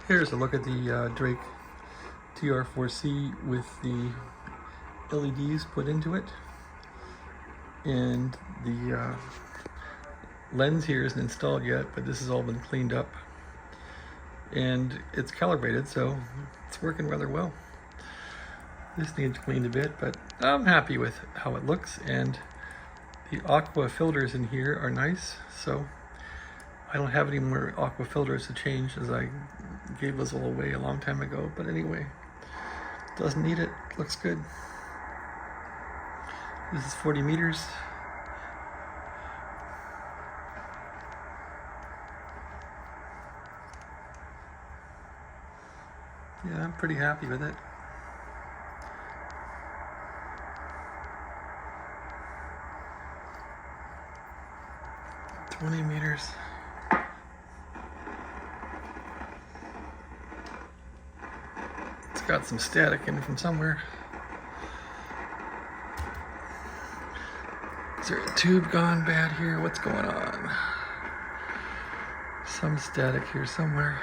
Here's a look at the Drake TR4C with the LEDs put into it. And the lens here isn't installed yet, but this has all been cleaned up. And it's calibrated, so it's working rather well. This needs cleaned a bit, but I'm happy with how it looks. And the Aqua filters in here are nice, so I don't have any more Aqua filters to change, as I gave those all away a long time ago. But anyway, doesn't need it. Looks good. This is 40 meters. Yeah, I'm pretty happy with it. $20 meters. It's got some static in it from somewhere. Is there a tube gone bad here? What's going on? Some static here somewhere.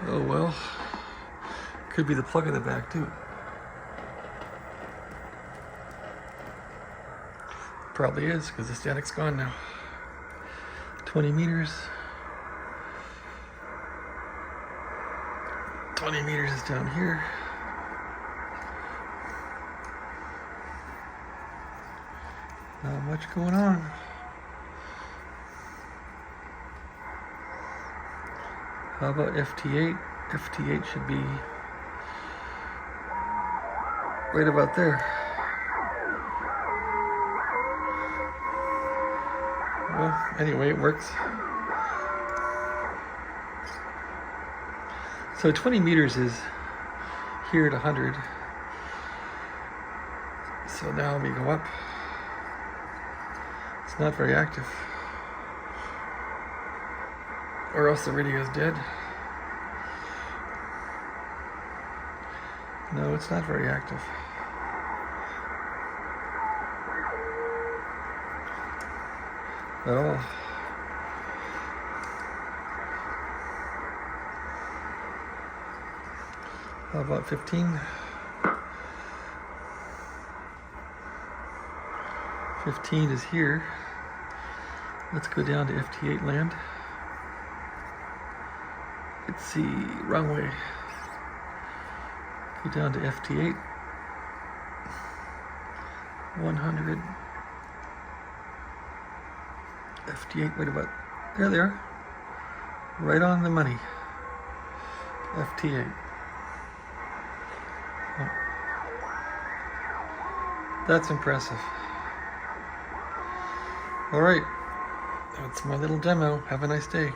Oh well. Could be the plug in the back too. Probably is, because the static's gone now. 20 meters. 20 meters is down here. Not much going on. How about FT8? FT8 should be right about there. Well, anyway, it works. So 20 meters is here at 100. So now we go up. It's not very active. Or else the radio's dead. No, it's not very active. At all. How about 15? 15 is here. Let's go down to FT8 land. Let's see, wrong way. Go down to FT8. 100. FT8, wait about, there they are. Right on the money. FT8. Oh. That's impressive. All right, that's my little demo. Have a nice day.